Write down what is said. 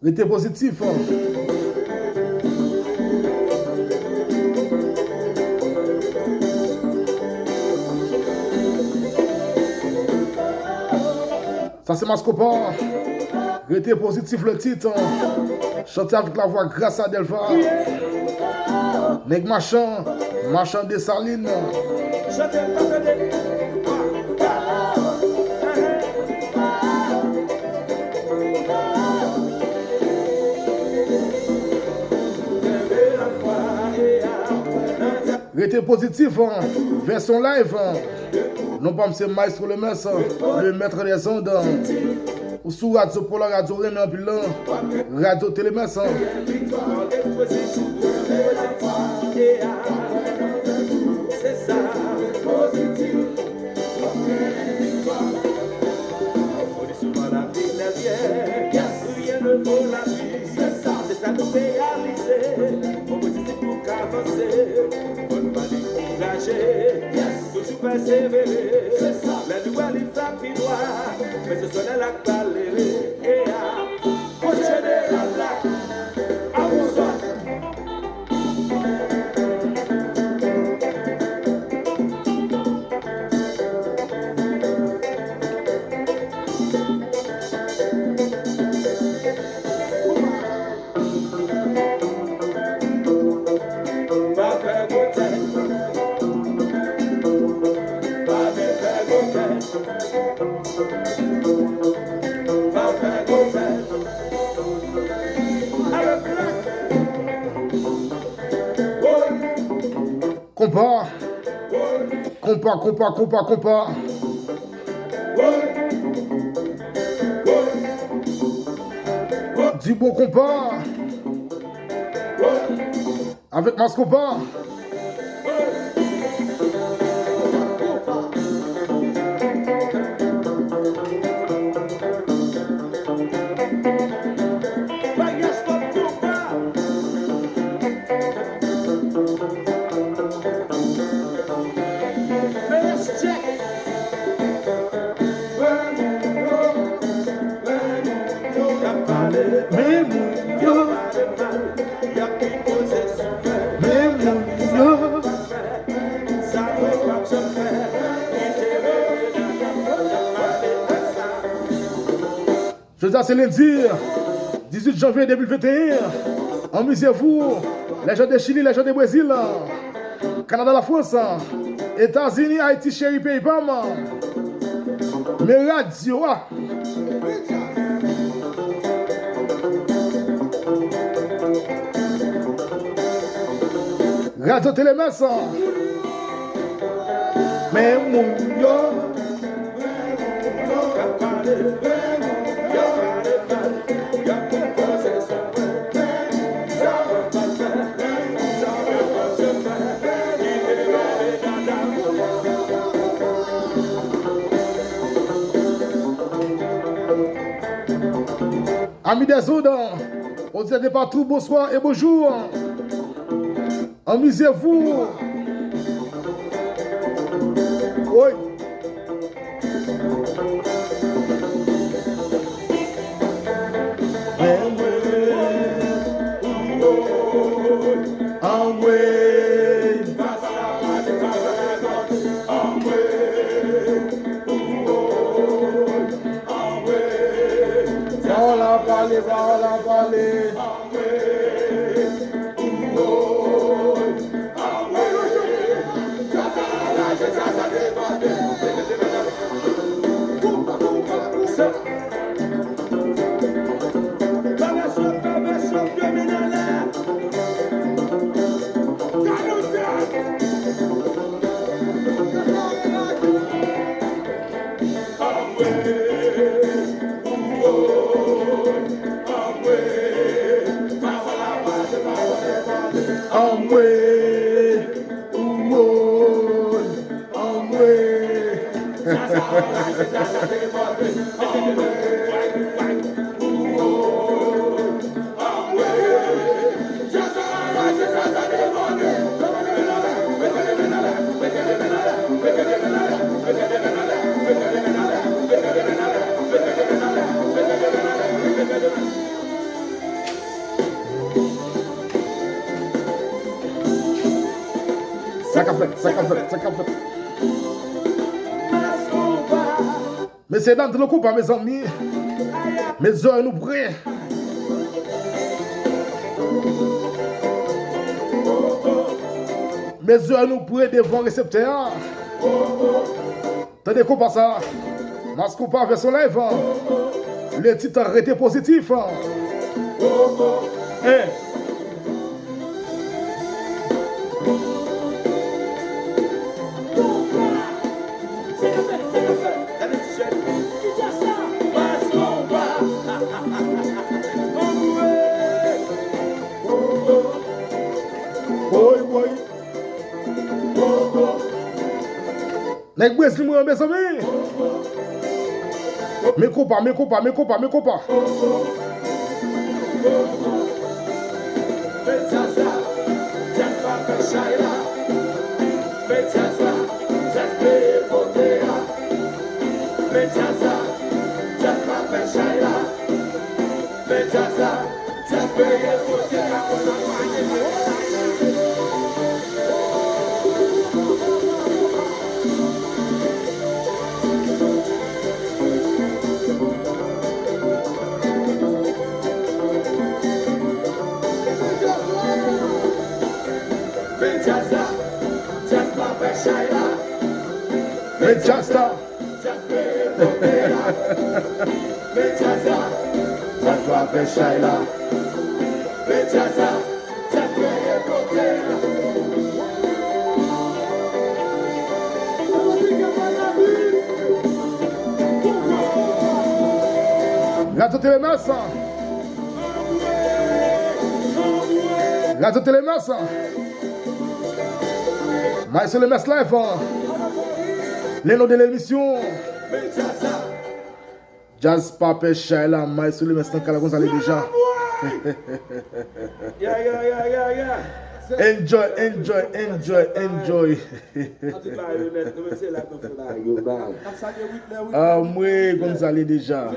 Restez positif. Ça c'est Mascopa. Restez positif le titre. Chantez avec la voix grâce à Delva. Nèg Machin, Machin des Salines. Restez positif, version live. Non pas M. Maestro le Mess, le maître des ondes. Ou sous Radio Polar, Radio Renan, puis là, Radio Télémess. Toujours persévérer, la nouvelle est frappée noire, mais ce soit la galérée, et à prochainer la blague, à vous Compas. Du bon compas. Avec Mascopa. C'est lundi, 18 janvier 2021. Amusez-vous, les gens de Chili, les gens de Brésil, Canada, la France, États-Unis, Haïti, chéri, Pays-Bas. Mais radio, Gâteau Télémesse. Mais mon yo. Amis des Oudes, on dit de partout, bonsoir et bonjour. Amusez-vous. Oui. Mais c'est dans le coup, pas mes amis. Mes heures nous prêts. Mes heures nous prêts devant le récepteur. Tenez quoi pas ça? Mascoupa avec son live. Le titre arrêté positif. Nèg Wesley moi mes amis. Me coupa. Gâteau Télémesse. Gâteau Télémesse. Maestro Télémesse Live. Les noms de l'émission. Jazz Papa Shaila, Maestro Télémesse Kala Gonzalez déjà. Enjoy. Ah, moi, Gonzalez déjà.